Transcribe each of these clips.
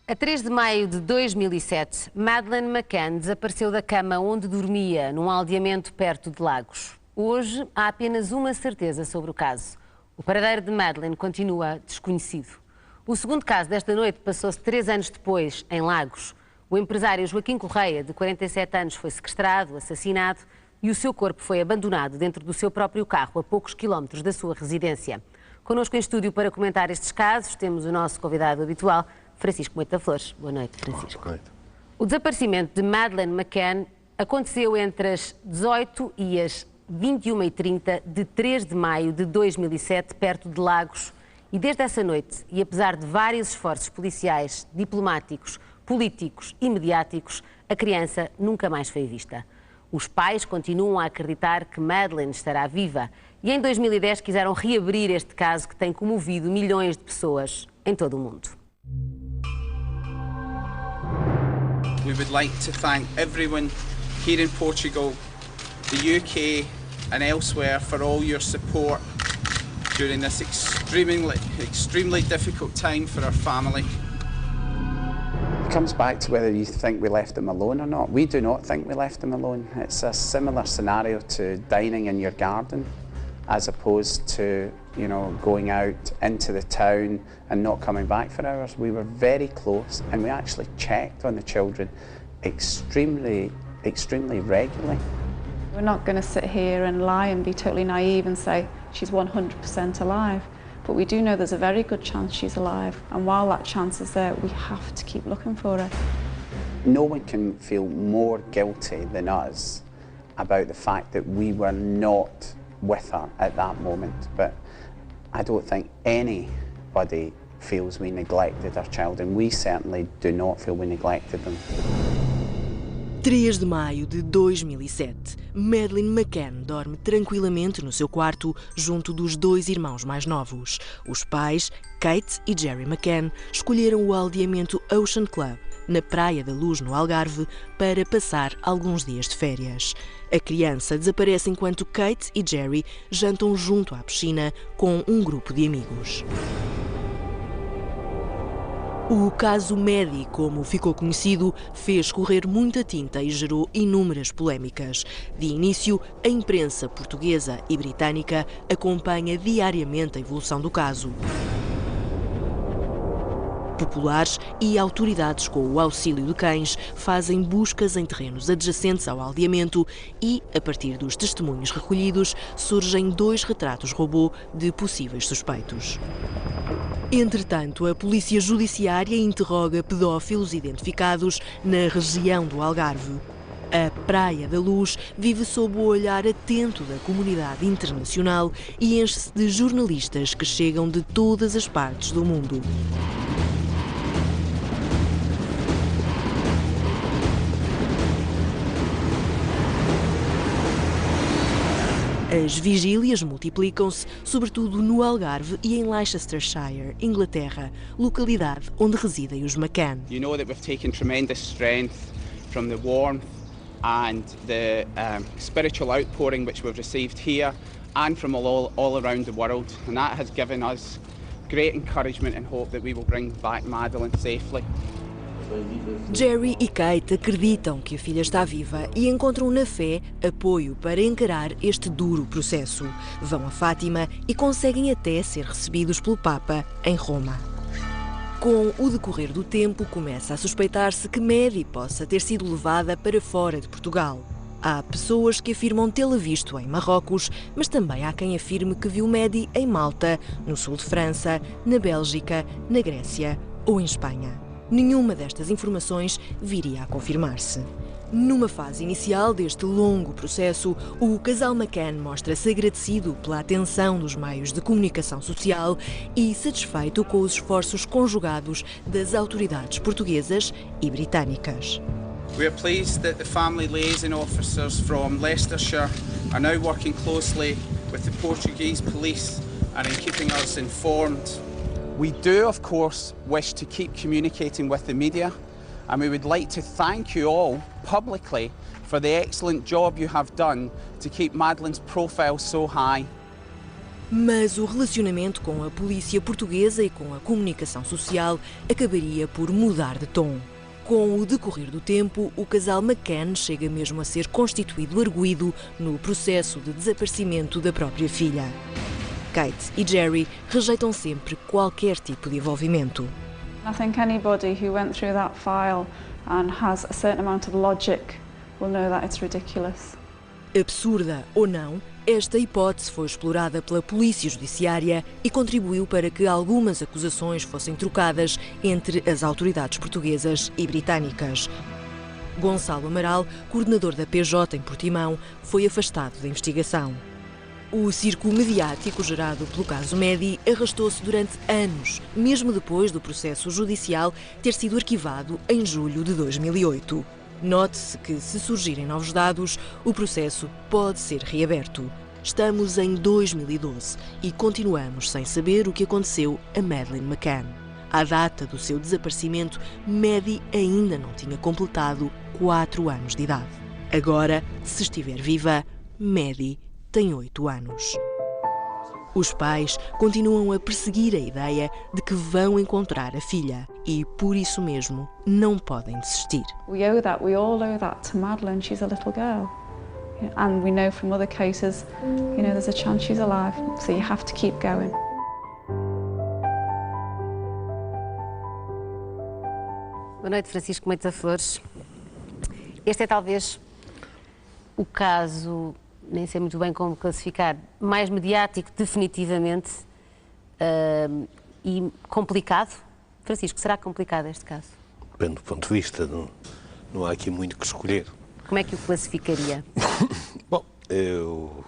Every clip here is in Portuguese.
A 3 de maio de 2007, Madeleine McCann desapareceu da cama onde dormia, num aldeamento perto de Lagos. Hoje, há apenas uma certeza sobre o caso. O paradeiro de Madeleine continua desconhecido. O segundo caso desta noite passou-se 3 anos depois, em Lagos. O empresário Joaquim Correia, de 47 anos, foi sequestrado, assassinado e o seu corpo foi abandonado dentro do seu próprio carro, a poucos quilómetros da sua residência. Connosco em estúdio para comentar estes casos temos o nosso convidado habitual, Francisco Moita Flores. Boa noite, Francisco. Boa noite. O desaparecimento de Madeleine McCann aconteceu entre as 18 e as 21h30 de 3 de maio de 2007, perto de Lagos. E desde essa noite, e apesar de vários esforços policiais, diplomáticos, políticos e mediáticos, a criança nunca mais foi vista. Os pais continuam a acreditar que Madeleine estará viva e em 2010 quiseram reabrir este caso que tem comovido milhões de pessoas em todo o mundo. We would like to thank everyone here in Portugal, the UK and elsewhere for all your support during this extremely difficult time for our family. It comes back to whether you think we left him alone or not. We do not think we left him alone. It's a similar scenario to dining in your garden as opposed to, you know, going out into the town and not coming back for hours. We were very close and we actually checked on the children extremely regularly. We're not going to sit here and lie and be totally naive and say she's 100% alive. But we do know there's a very good chance she's alive. And while that chance is there, we have to keep looking for her. No one can feel more guilty than us about the fact that we were not with her at that moment. But I don't think anybody feels we neglected our child, and we certainly do not feel we neglected them. 3 de maio de 2007, Madeleine McCann dorme tranquilamente no seu quarto junto dos 2 irmãos mais novos. Os pais, Kate e Jerry McCann, escolheram o aldeamento Ocean Club, na Praia da Luz, no Algarve, para passar alguns dias de férias. A criança desaparece enquanto Kate e Jerry jantam junto à piscina com um grupo de amigos. O caso Maddie, como ficou conhecido, fez correr muita tinta e gerou inúmeras polémicas. De início, a imprensa portuguesa e britânica acompanha diariamente a evolução do caso. Populares e autoridades, com o auxílio de cães, fazem buscas em terrenos adjacentes ao aldeamento e, a partir dos testemunhos recolhidos, surgem 2 retratos robô de possíveis suspeitos. Entretanto, a Polícia Judiciária interroga pedófilos identificados na região do Algarve. A Praia da Luz vive sob o olhar atento da comunidade internacional e enche-se de jornalistas que chegam de todas as partes do mundo. As vigílias multiplicam-se, sobretudo no Algarve e em Leicestershire, Inglaterra, localidade onde residem os McCann. You know that we've taken tremendous strength from the warmth and the spiritual outpouring which we've received here and from all around the world, and that has given us great encouragement and hope that we will bring back Madeleine safely. Jerry e Kate acreditam que a filha está viva e encontram na fé apoio para encarar este duro processo. Vão a Fátima e conseguem até ser recebidos pelo Papa em Roma. Com o decorrer do tempo, começa a suspeitar-se que Maddie possa ter sido levada para fora de Portugal. Há pessoas que afirmam tê-la visto em Marrocos, mas também há quem afirme que viu Maddie em Malta, no sul de França, na Bélgica, na Grécia ou em Espanha. Nenhuma destas informações viria a confirmar-se. Numa fase inicial deste longo processo, o casal McCann mostra-se agradecido pela atenção dos meios de comunicação social e satisfeito com os esforços conjugados das autoridades portuguesas e britânicas. We are pleased that the family liaison officers from Leicestershire are now working closely with the Portuguese police and in keeping us informed. We do, of course, wish to keep communicating with the media, and we would like to thank you all publicly for the excellent job you have done to keep Madeleine's profile so high. Mas o relacionamento com a polícia portuguesa e com a comunicação social acabaria por mudar de tom. Com o decorrer do tempo, o casal McCann chega mesmo a ser constituído arguido no processo de desaparecimento da própria filha. Kate e Jerry rejeitam sempre qualquer tipo de envolvimento. I think anybody who went through that file and has a certain amount of logic will know that it's ridiculous. Absurda ou não, esta hipótese foi explorada pela Polícia Judiciária e contribuiu para que algumas acusações fossem trocadas entre as autoridades portuguesas e britânicas. Gonçalo Amaral, coordenador da PJ em Portimão, foi afastado da investigação. O circo mediático gerado pelo caso Medi arrastou-se durante anos, mesmo depois do processo judicial ter sido arquivado em julho de 2008. Note-se que, se surgirem novos dados, o processo pode ser reaberto. Estamos em 2012 e continuamos sem saber o que aconteceu a Madeleine McCann. À data do seu desaparecimento, Medi ainda não tinha completado 4 anos de idade. Agora, se estiver viva, Medi tem 8 anos. Os pais continuam a perseguir a ideia de que vão encontrar a filha e, por isso mesmo, não podem desistir. We all owe that to Madeleine. She's a little girl. And we know from other cases, there's a chance she's alive, so you have to keep going. Boa noite, Francisco Moita Flores. Este é talvez o caso, nem sei muito bem como classificar, mais mediático, definitivamente, e complicado. Francisco, será complicado este caso? Depende do ponto de vista, não há aqui muito que escolher. Como é que o classificaria? Bom, eu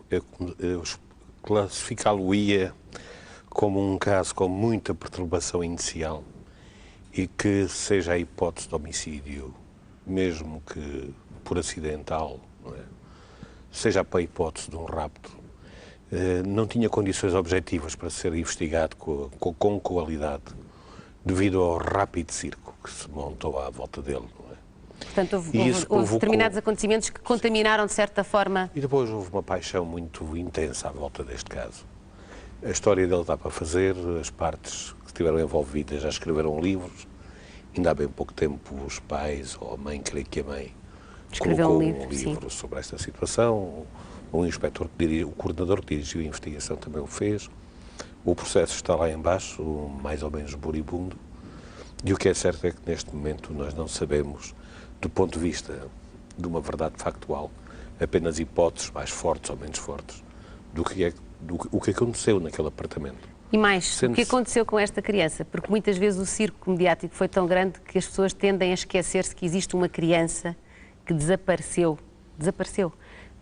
classificá-lo-ia como um caso com muita perturbação inicial e que seja a hipótese de homicídio, mesmo que por acidental, não é? Seja para a hipótese de um rapto, não tinha condições objetivas para ser investigado com qualidade, devido ao rápido circo que se montou à volta dele. Não é? Portanto, houve determinados acontecimentos que contaminaram, de certa forma... E depois houve uma paixão muito intensa à volta deste caso. A história dele dá para fazer, as partes que estiveram envolvidas já escreveram livros, ainda há bem pouco tempo os pais, ou a mãe, creio que a mãe, escreveu colocou um livro sobre esta situação, o inspetor, o coordenador que dirigiu a investigação também o fez. O processo está lá embaixo, mais ou menos moribundo, e o que é certo é que neste momento nós não sabemos, do ponto de vista de uma verdade factual, apenas hipóteses mais fortes ou menos fortes do que aconteceu naquele apartamento. E mais, o que aconteceu com esta criança? Porque muitas vezes o circo mediático foi tão grande que as pessoas tendem a esquecer-se que existe uma criança que desapareceu.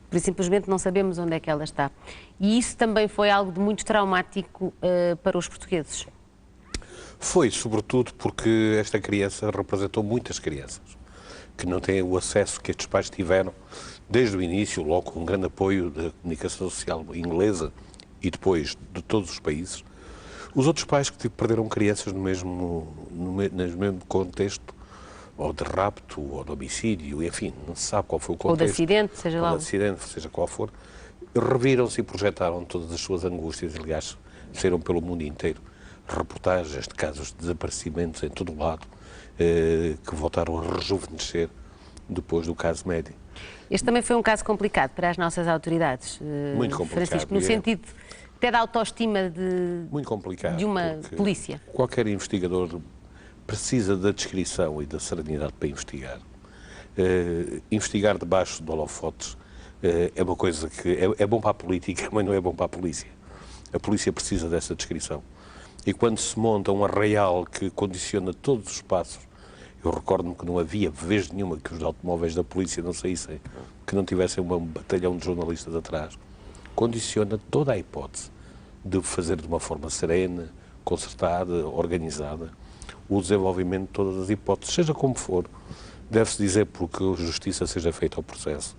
Por isso, simplesmente não sabemos onde é que ela está. E isso também foi algo de muito traumático para os portugueses. Foi, sobretudo porque esta criança representou muitas crianças que não têm o acesso que estes pais tiveram desde o início, logo com um grande apoio da comunicação social inglesa e depois de todos os países. Os outros pais que perderam crianças no mesmo contexto, ou de rapto, ou de homicídio, enfim, não se sabe qual foi o contexto. Ou de acidente, seja lá. Ou de acidente, seja qual for. Reviram-se e projetaram todas as suas angústias, aliás, saíram pelo mundo inteiro reportagens de casos de desaparecimentos em todo o lado, que voltaram a rejuvenescer depois do caso Medi. Este também foi um caso complicado para as nossas autoridades, muito complicado, Francisco, no sentido até da autoestima muito complicado, de uma polícia. Qualquer investigador precisa da discrição e da serenidade para investigar. Investigar debaixo de holofotes é uma coisa que é bom para a política, mas não é bom para a polícia. A polícia precisa dessa discrição. E quando se monta um arraial que condiciona todos os passos, eu recordo-me que não havia vez nenhuma que os automóveis da polícia não saíssem, que não tivessem um batalhão de jornalistas atrás, condiciona toda a hipótese de fazer de uma forma serena, concertada, organizada, o desenvolvimento de todas as hipóteses, seja como for, deve-se dizer porque a justiça seja feita ao processo.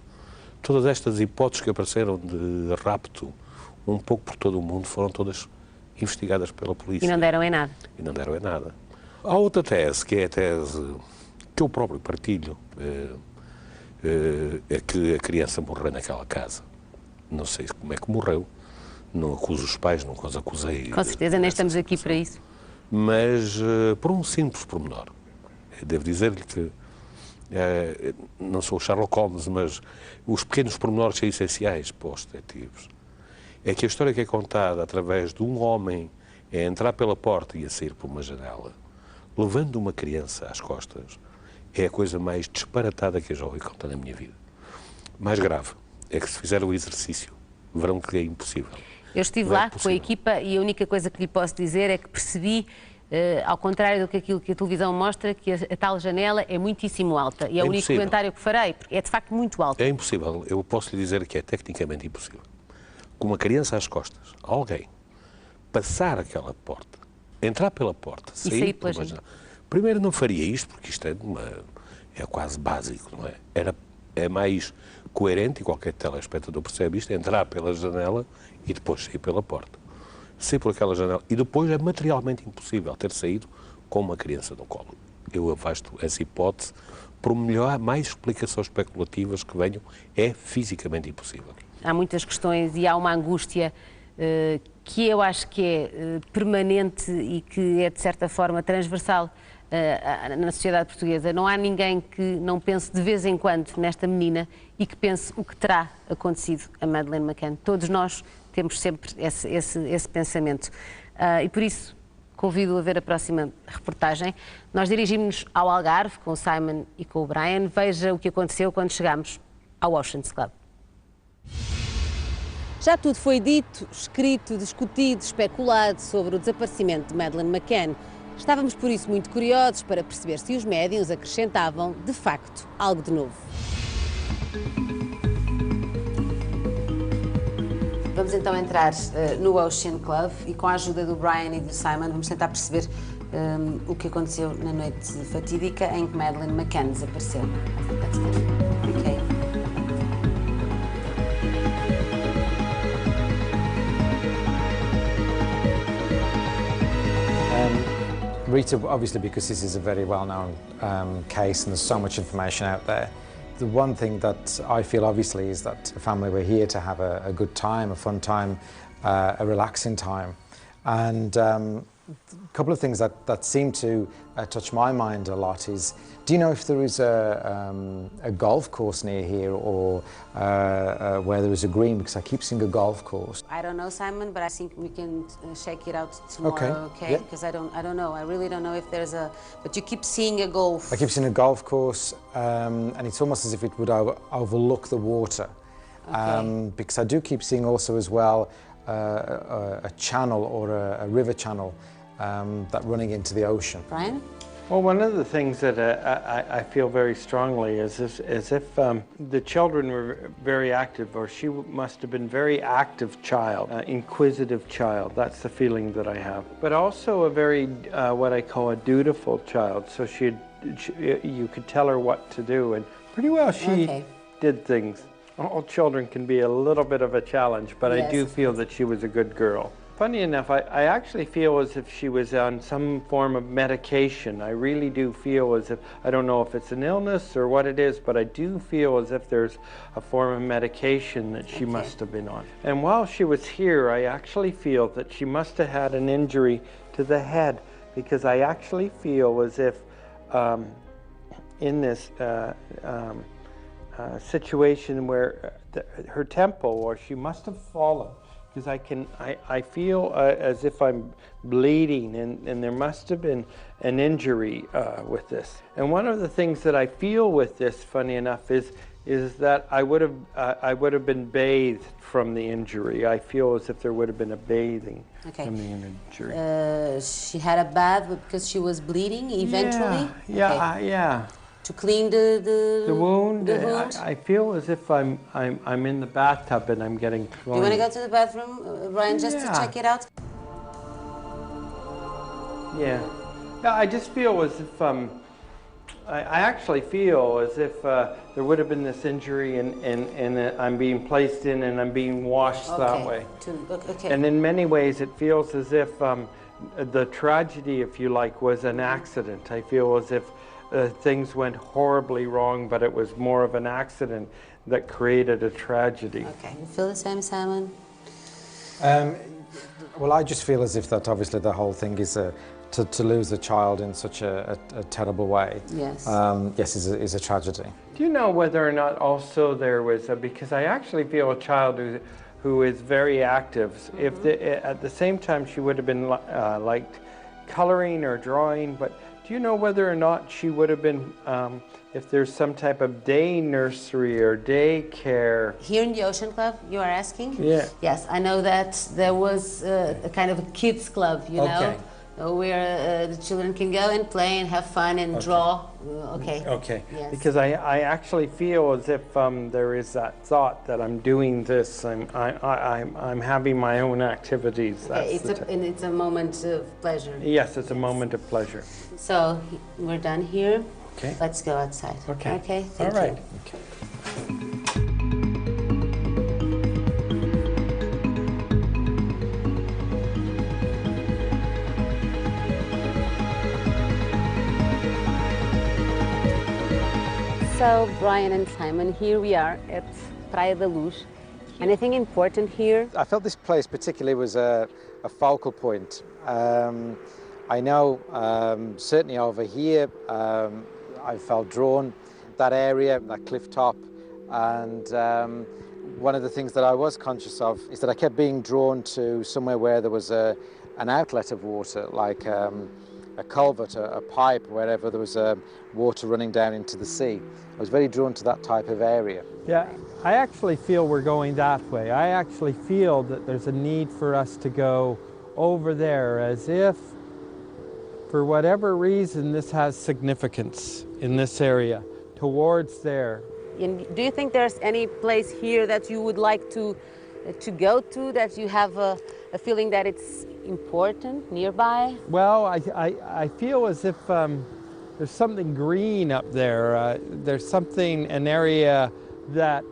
Todas estas hipóteses que apareceram de rapto, um pouco por todo o mundo, foram todas investigadas pela polícia. E não deram em nada. E não deram em nada. Há outra tese, que é a tese que eu próprio partilho, é que a criança morreu naquela casa. Não sei como é que morreu, Não acuso os pais, não os acusei. Com certeza, nem estamos aqui para isso. Mas por um simples pormenor. Devo dizer-lhe que não sou o Sherlock Holmes, mas os pequenos pormenores são essenciais para os detetives. É que a história que é contada através de um homem a entrar pela porta e a sair por uma janela, levando uma criança às costas, é a coisa mais disparatada que eu já ouvi contar na minha vida. Mais grave é que se fizer o exercício, verão que é impossível. Eu estive lá com a equipa e a única coisa que lhe posso dizer é que percebi, ao contrário do que aquilo que a televisão mostra, que a tal janela é muitíssimo alta. E é o único comentário que farei, porque é de facto muito alta. É impossível. Eu posso lhe dizer que é tecnicamente impossível. Com uma criança às costas, alguém passar aquela porta, entrar pela porta, sair pela janela. Primeiro não faria isto, porque isto é quase básico, não é? É mais coerente, e qualquer telespectador percebe isto, entrar pela janela e depois sair pela porta. Sair por aquela janela. E depois é materialmente impossível ter saído com uma criança no colo. Eu afasto essa hipótese, por mais explicações especulativas que venham, é fisicamente impossível. Há muitas questões e há uma angústia que eu acho que é permanente e que é, de certa forma, transversal na sociedade portuguesa. Não há ninguém que não pense de vez em quando nesta menina e que pense o que terá acontecido a Madeleine McCann. Todos nós temos sempre esse pensamento. E por isso convido-o a ver a próxima reportagem. Nós dirigimos-nos ao Algarve com o Simon e com o Brian. Veja o que aconteceu quando chegámos ao Oceans Club. Já tudo foi dito, escrito, discutido, especulado sobre o desaparecimento de Madeleine McCann. Estávamos por isso muito curiosos para perceber se os médiuns acrescentavam, de facto, algo de novo. Vamos então entrar no Ocean Club e com a ajuda do Brian e do Simon vamos tentar perceber o que aconteceu na noite fatídica em que Madeleine McCann desapareceu. Okay. Rita, obviously, because this is a very well-known case and there's so much information out there, the one thing that I feel obviously is that the family were here to have a good time, a fun time, a relaxing time. And a couple of things that seem to touch my mind a lot is, do you know if there is a golf course near here or where there is a green? Because I keep seeing a golf course. I don't know, Simon, but I think we can check it out tomorrow, okay? Yeah. Because I don't know. I really don't know if there's a... But you keep seeing a golf... I keep seeing a golf course, and it's almost as if it would overlook the water. Okay. Because I do keep seeing also as well a channel or a river channel that running into the ocean. Brian? Well, one of the things that I feel very strongly is if the children were very active, or she must have been a very active child, inquisitive child. That's the feeling that I have. But also a very, what I call a dutiful child. So you could tell her what to do, and pretty well she did things. All children can be a little bit of a challenge, but yes, I do feel that she was a good girl. Funny enough, I actually feel as if she was on some form of medication. I really do feel as if, I don't know if it's an illness or what it is, but I do feel as if there's a form of medication that she must have been on. And while she was here, I actually feel that she must have had an injury to the head, because I actually feel as if in this situation where her temple, or she must have fallen. Because I feel as if I'm bleeding, and there must have been an injury with this. And one of the things that I feel with this, funny enough, is that I would have been bathed from the injury. I feel as if there would have been a bathing from the injury. She had a bath because she was bleeding eventually? Yeah, yeah. To clean the wound. I feel as if I'm in the bathtub and I'm getting clean. Do you want to go to the bathroom, Brian, just to check it out? Yeah. Yeah, I just feel as if I actually feel as if there would have been this injury and I'm being placed in and I'm being washed that way. Okay. And in many ways it feels as if the tragedy, if you like, was an accident. I feel as if things went horribly wrong, but it was more of an accident that created a tragedy. Okay, you feel the same, Simon? Well, I just feel as if that obviously the whole thing is to lose a child in such a terrible way. Yes. Yes, is a tragedy. Do you know whether or not also there was because I actually feel a child who is very active, if at the same time she would have been liked coloring or drawing, but do you know whether or not she would have been, if there's some type of day nursery or day care? Here in the Ocean Club, you are asking? Yeah. Yes, I know that there was a kind of a kids club, you know, where the children can go and play and have fun and draw. Okay. Okay. Yes. Because I actually feel as if there is that thought that I'm doing this, I'm having my own activities. Okay, it's a moment of pleasure. Yes, it's a moment of pleasure. So we're done here. Okay. Let's go outside. Okay. Okay. All Thank right. you. Okay. So, Brian and Simon, here we are at Praia da Luz. Anything important here? I felt this place particularly was a focal point. I know certainly over here I felt drawn that area, that cliff top, and one of the things that I was conscious of is that I kept being drawn to somewhere where there was an outlet of water, like a culvert, a pipe, wherever there was water running down into the sea. I was very drawn to that type of area. Yeah, I actually feel we're going that way. I actually feel that there's a need for us to go over there, as if, for whatever reason, this has significance in this area, towards there. And do you think there's any place here that you would like to go to, that you have a feeling that it's important nearby? Well, I feel as if there's something green up there. There's an area that,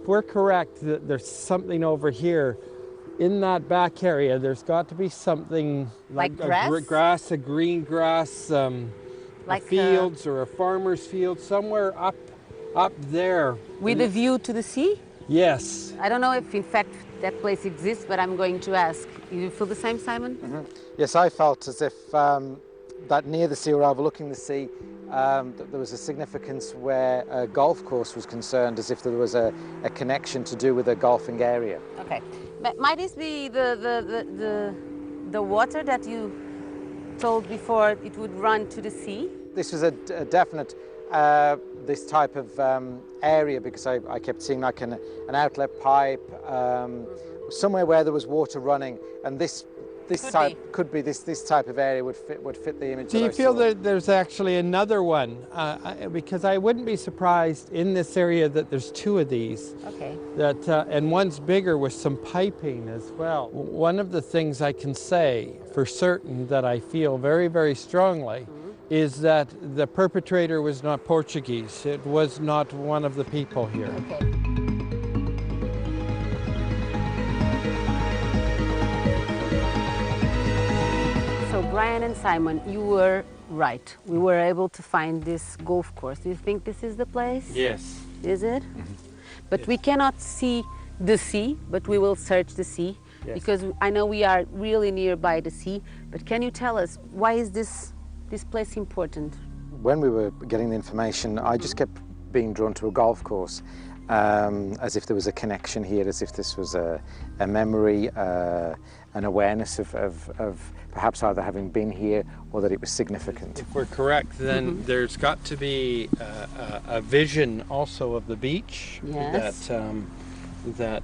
if we're correct, that there's something over here in that back area. There's got to be something like grass? A green grass, like fields or a farmer's field, somewhere up there. With a view to the sea? Yes. I don't know if, in fact, that place exists, but I'm going to ask. You feel the same, Simon? Mm-hmm. Yes, I felt as if that near the sea or overlooking the sea, that there was a significance where a golf course was concerned, as if there was a connection to do with a golfing area. Okay. Might this be the water that you told before it would run to the sea? This was a definite this type of area, because I kept seeing like an outlet pipe, somewhere where there was water running, and this could be this type of area would fit the image. Do you feel that there's actually another one? Because I wouldn't be surprised in this area that there's two of these. Okay. That and one's bigger with some piping as well. One of the things I can say for certain that I feel very, very strongly is that the perpetrator was not Portuguese. It was not one of the people here. Okay. So Brian and Simon, you were right. We were able to find this golf course. Do you think this is the place? Yes. Is it? Mm-hmm. But yes. We cannot see the sea, but we will search the sea. Yes. Because I know we are really nearby the sea. But can you tell us, why is this place important? When we were getting the information, I just kept being drawn to a golf course, as if there was a connection here, as if this was a memory, an awareness of perhaps either having been here or that it was significant. If we're correct, then there's got to be a vision also of the beach. Yes. that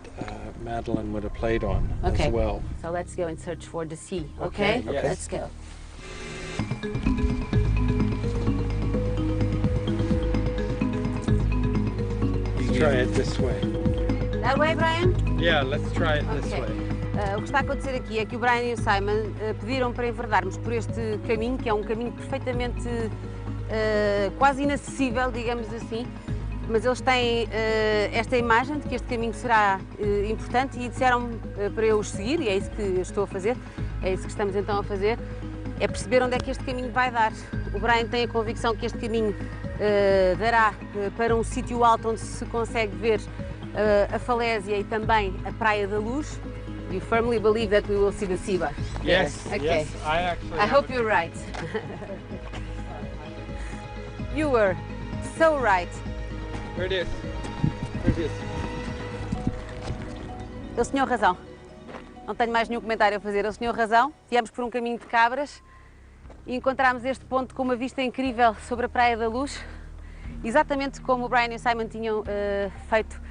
Madeleine would have played on as well. So let's go and search for the sea, okay? Yes. Let's go. Let's try it this way. That way, Brian? Yeah, let's try it this way. O que está a acontecer aqui é que o Brian e o Simon pediram para enverdarmos por este caminho, que é um caminho perfeitamente quase inacessível, digamos assim, mas eles têm esta imagem de que este caminho será importante e disseram para eu os seguir, e é isso que eu estou a fazer, é isso que estamos então a fazer, é perceber onde é que este caminho vai dar. O Brian tem a convicção que este caminho dará para um sítio alto onde se consegue ver a falésia e também a Praia da Luz. You firmly believe that we will see the Siba? Yes, Okay. yes, I actually I hope you're right. You were so right. Here it is. Here it is. Ele tinha razão. Não tenho mais nenhum comentário a fazer. Ele tinha razão. Viemos por um caminho de cabras e encontramos este ponto com uma vista incrível sobre a Praia da Luz, exatamente como o Brian e o Simon tinham feito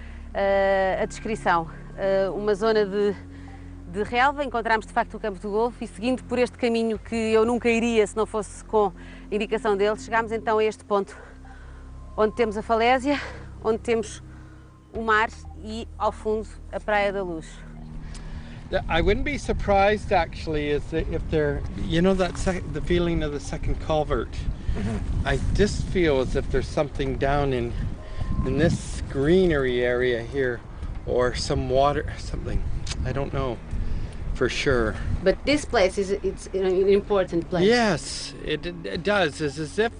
a descrição. Uma zona de relva, encontramos de facto o campo do golfe e seguindo por este caminho que eu nunca iria se não fosse com a indicação deles, chegámos então a este ponto onde temos a falésia, onde temos o mar e ao fundo a Praia da Luz. I wouldn't be surprised actually if they're, you know, the feeling of the second culvert. I just feel as if there's something down in this greenery area here, or some water, something. I don't know for sure. But this place it's an important place. Yes, it does. It's as if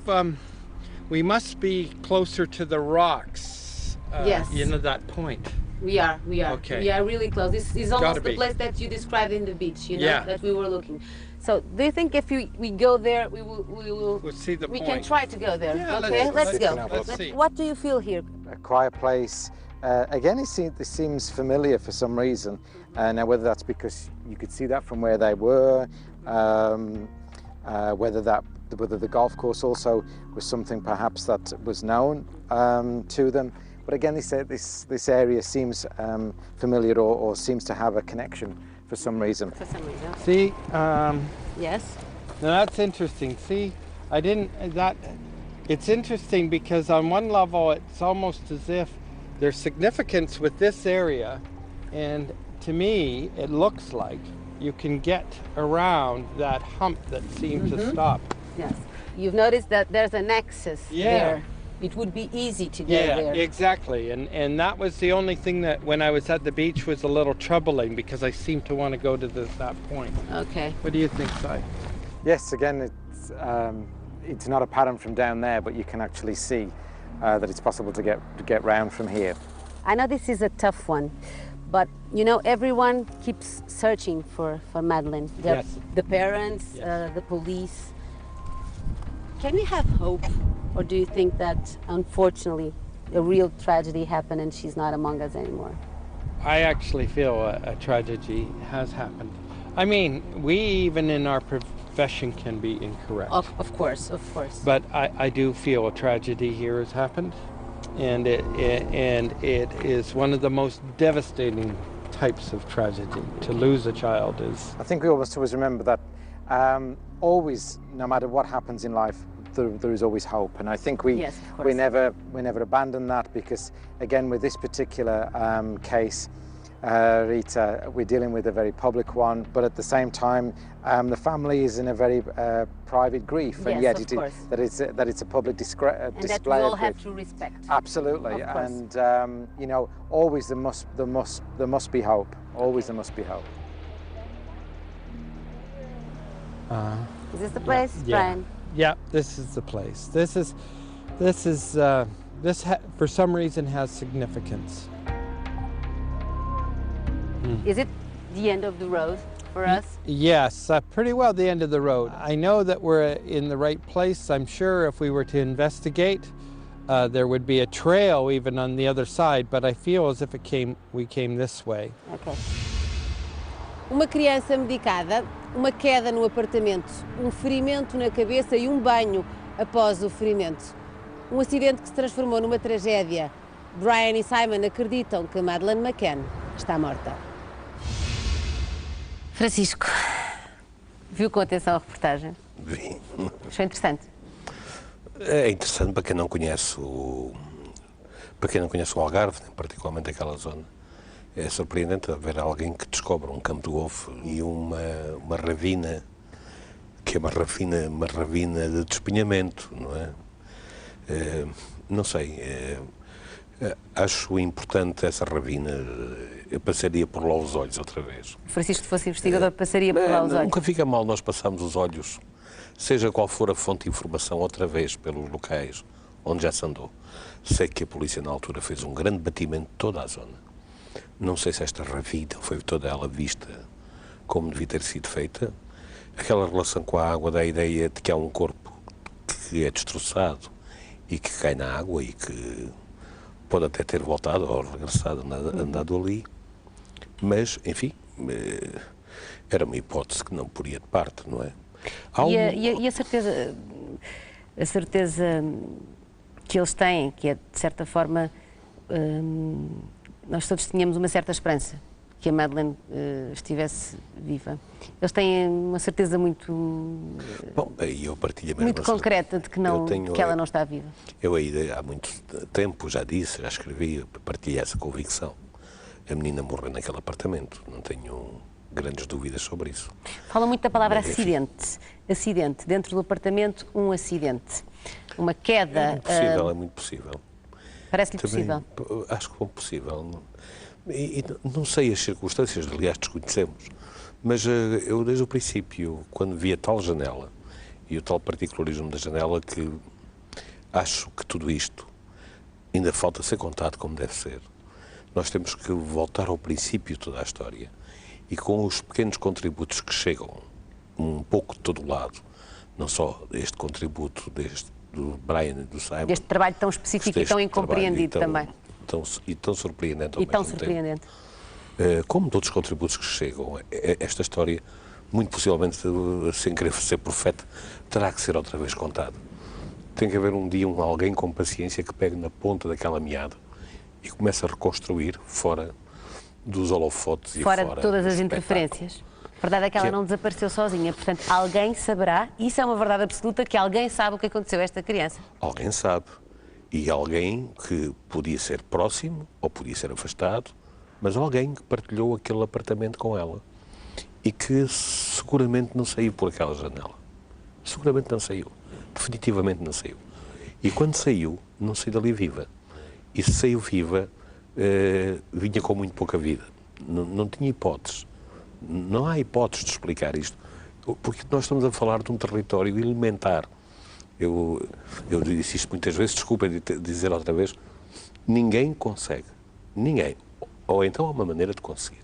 we must be closer to the rocks. Yes. You know that point. We are. Okay. We are really close. This is almost Gotta the be. place that you described in the beach, you know, Yeah. that we were looking. So, do you think if we go there, we will We'll see the we point. can try to go there? Yeah, Okay, let's go. let's see. What do you feel here? A quiet place. Again, it seems familiar for some reason. Now, whether that's because you could see that from where they were, whether the golf course also was something perhaps that was known to them. But again, this area seems familiar or seems to have a connection for some reason. For some reason. See, Yes. now that's interesting. See, it's interesting because on one level it's almost as if there's significance with this area, and to me it looks like you can get around that hump that seemed to stop. Yes. You've noticed that there's a nexus there. It would be easy to go there. Exactly, and that was the only thing that when I was at the beach was a little troubling because I seemed to want to go to that point. Okay. What do you think, Si? Yes, again, it's not a pattern from down there, but you can actually see that it's possible to get round from here. I know this is a tough one, but you know everyone keeps searching for Madeleine. Yes. The parents, the police. Can we have hope, or do you think that unfortunately a real tragedy happened and she's not among us anymore? I actually feel a tragedy has happened. I mean, we even in our profession can be incorrect. Of course. But I do feel a tragedy here has happened, and it is one of the most devastating types of tragedy. To lose a child is. I think we always remember that always, no matter what happens in life, there is always hope, and I think we never abandon that, because again with this particular case, Rita, we're dealing with a very public one, but at the same time the family is in a very private grief, and yet that it's a public display and that we all of have grief. to respect. Absolutely, and you know, always there must be hope. Always there must be hope. Is this the place, Brian? Yeah, this is the place. This for some reason has significance. Is it the end of the road for us? Yes, pretty well the end of the road. I know that we're in the right place. I'm sure if we were to investigate, there would be a trail even on the other side, but I feel as if we came this way. Okay. Uma criança medicada, uma queda no apartamento, um ferimento na cabeça e um banho após o ferimento. Um acidente que se transformou numa tragédia. Brian e Simon acreditam que Madeleine McCann está morta. Francisco, viu com atenção a reportagem? Vi. Achou interessante? É interessante para quem não conhece o Algarve, particularmente aquela zona. É surpreendente ver alguém que descobre um campo de golfe e uma ravina, que é uma ravina de despenhamento, não é? Não sei, acho importante essa ravina. Eu passaria por lá os olhos outra vez. Francisco, se fosse investigador, passaria por lá os olhos? Nunca fica mal nós passarmos os olhos, seja qual for a fonte de informação, outra vez pelos locais onde já se andou. Sei que a polícia na altura fez um grande batimento de toda a zona. Não sei se esta revida foi toda ela vista como devia ter sido feita. Aquela relação com a água dá a ideia de que há um corpo que é destroçado e que cai na água e que pode até ter voltado ou regressado, andado ali. Mas, enfim, era uma hipótese que não poria de parte, não é? E a certeza que eles têm, que é, de certa forma, nós todos tínhamos uma certa esperança que a Madeleine estivesse viva. Eles têm uma certeza muito, bom, eu partilho a mesma muito concreta de que, que ela não está viva. Eu aí há muito tempo já disse, já escrevi, partilhei essa convicção. A menina morreu naquele apartamento, não tenho grandes dúvidas sobre isso. Fala muito da palavra acidente. Acidente. Dentro do apartamento, um acidente. Uma queda. É muito possível, é muito possível. Parece-lhe possível? Acho que é possível. E não sei as circunstâncias, aliás, desconhecemos. Mas eu, desde o princípio, quando vi a tal janela e o tal particularismo da janela, que acho que tudo isto ainda falta ser contado como deve ser. Nós temos que voltar ao princípio de toda a história e com os pequenos contributos que chegam um pouco de todo lado, não só este contributo do Brian e do Simon. Deste trabalho tão específico e tão incompreendido também. Tão surpreendente ao mesmo tempo. E tão surpreendente. Como todos os contributos que chegam, esta história, muito possivelmente, sem querer ser profeta, terá que ser outra vez contada. Tem que haver um dia alguém com paciência que pegue na ponta daquela meada e comece a reconstruir fora dos holofotes e fora de todas as interferências. A verdade é que ela não desapareceu sozinha, portanto, alguém saberá, isso é uma verdade absoluta, que alguém sabe o que aconteceu a esta criança. Alguém sabe. E alguém que podia ser próximo ou podia ser afastado, mas alguém que partilhou aquele apartamento com ela e que seguramente não saiu por aquela janela. Seguramente não saiu. Definitivamente não saiu. E quando saiu, não saiu dali viva. E se saiu viva, vinha com muito pouca vida. Não tinha hipóteses. Não há hipóteses de explicar isto. Porque nós estamos a falar de um território elementar. Eu disse isto muitas vezes, desculpa dizer outra vez, ninguém consegue. Ninguém. Ou então há uma maneira de conseguir,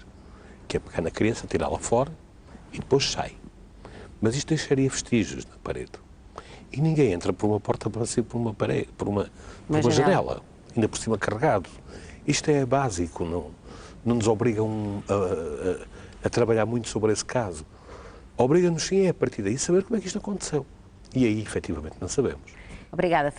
que é pegar na criança, tirá-la fora e depois sai. Mas isto deixaria vestígios na parede. E ninguém entra por uma porta para sair por uma parede, por uma janela, ainda por cima carregado. Isto é básico, não nos obrigam a trabalhar muito sobre esse caso. Obriga-nos sim, a partir daí, saber como é que isto aconteceu. E aí, efetivamente, não sabemos. Obrigada.